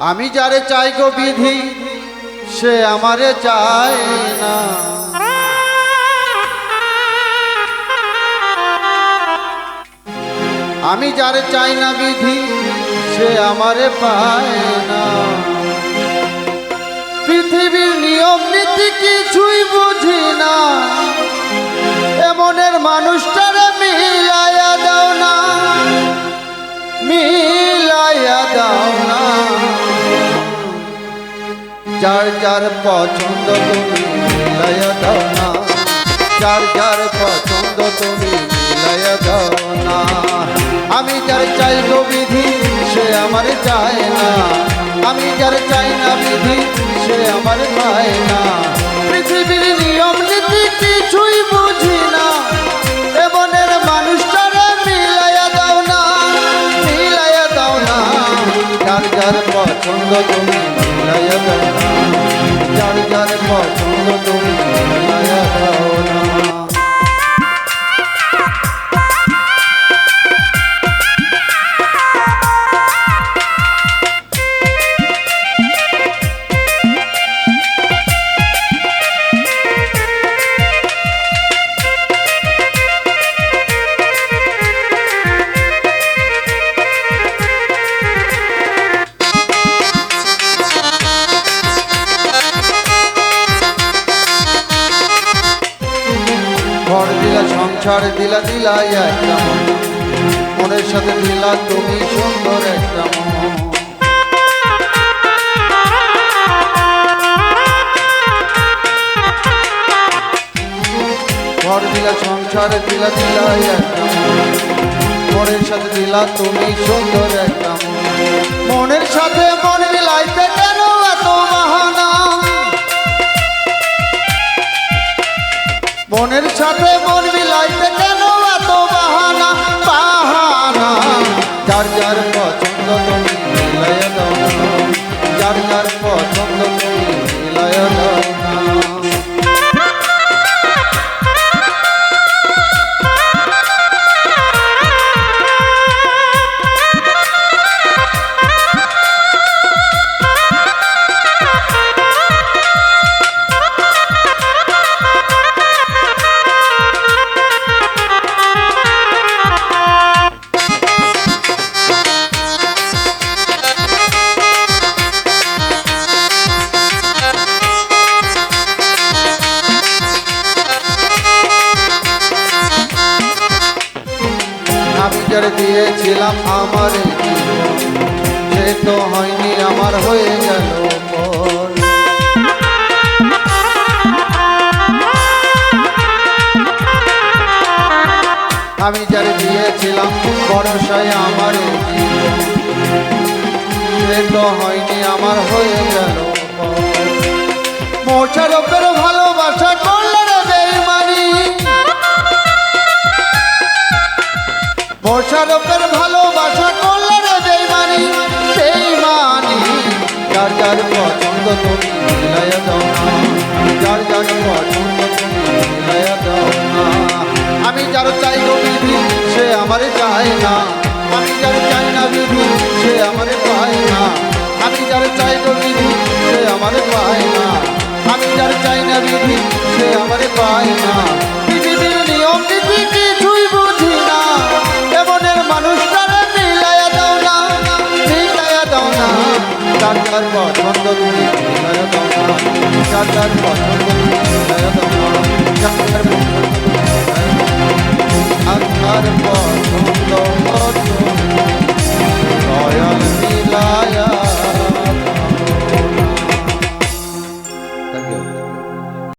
আমি যারে চাই গো বিধি সে আমারে চায় না। আমি যারে চাই না বিধি সে আমারে পায় না। পৃথিবীর নিয়ম নীতি কিছুই বুঝি না, এমনের মানুষটারে মিলাইয়া দাও না, মিলাইয়া দাও না। যার যার পছন্দ তুমি মিলাইয়া দাও না, যার যার পছন্দ তুমি মিলাইয়া দাও না। আমি যার চাই গো বিধি সে আমার চায় না, আমি যার চাই না বিধি সে আমার পায় না। পৃথিবীর নিয়ম নীতি কিছুই বুঝি না, এমনের মানুষটারে মিলাইয়া দাও না, মিলাইয়া দাও না। যার যার পছন্দ তুমি মিলাইয়া দাও না, যার যার পছন্দ তুমি মিলাইয়া দাও না। ঘর দিলা সংসার দিলা দিলা একটা মন, মনের সাথে দিলা তুমি সুন্দর একটা মন। ঘর দিলা সংসার দিলা দিলা একটা মন, মনের সাথে দিলা তুমি সুন্দর একটা মন। মনের সাথে মন মিলাইতে কেন এত বাহানা, মনের সাথে মন মিলাইতে কেন এত বাহানা, বাহানা। যার যার পছন্দ তুমি মিলাইয়া দাও না, যার যার পছন্দ তুমি মিলাইয়া দাও না। আমি যারে দিয়েছিলাম আমার সে তো হয়নি আমার, হয়ে গেল পর। আমি যারে দিয়েছিলাম ভরসায় আমার সে তো হয়নি আমার, হয়ে গেল পর। মোশারফের ভালোবাসা করলে রে বেঈমানি, মোশারফের ভালোবাসা করলে রে বেঈমানি, বেঈমানি। যার যার পছন্দ তুমি মিলাইয়া দাও না, যার যার পছন্দ তুমি মিলাইয়া দাও না। আমি যার চাই গো বিধি সে আমারে চায় না, আমি যার চাই না বিধি সে আমারে পায় না। আমি যার চাই গো বিধি সে আমারে পায় না, আমি যার চাই না বিধি সে আমারে পায় না। পৃথিবীর নিয়ম নীতি কিছুই বুঝি না, এমনের মানুষটারে মিলাইয়া দাও না, মিলাইয়া দাও না। যার যার পছন্দ তুমি মিলাইয়া দাও না, যার যার পছন্দ তুমি মিলাইয়া দাও না, যার যার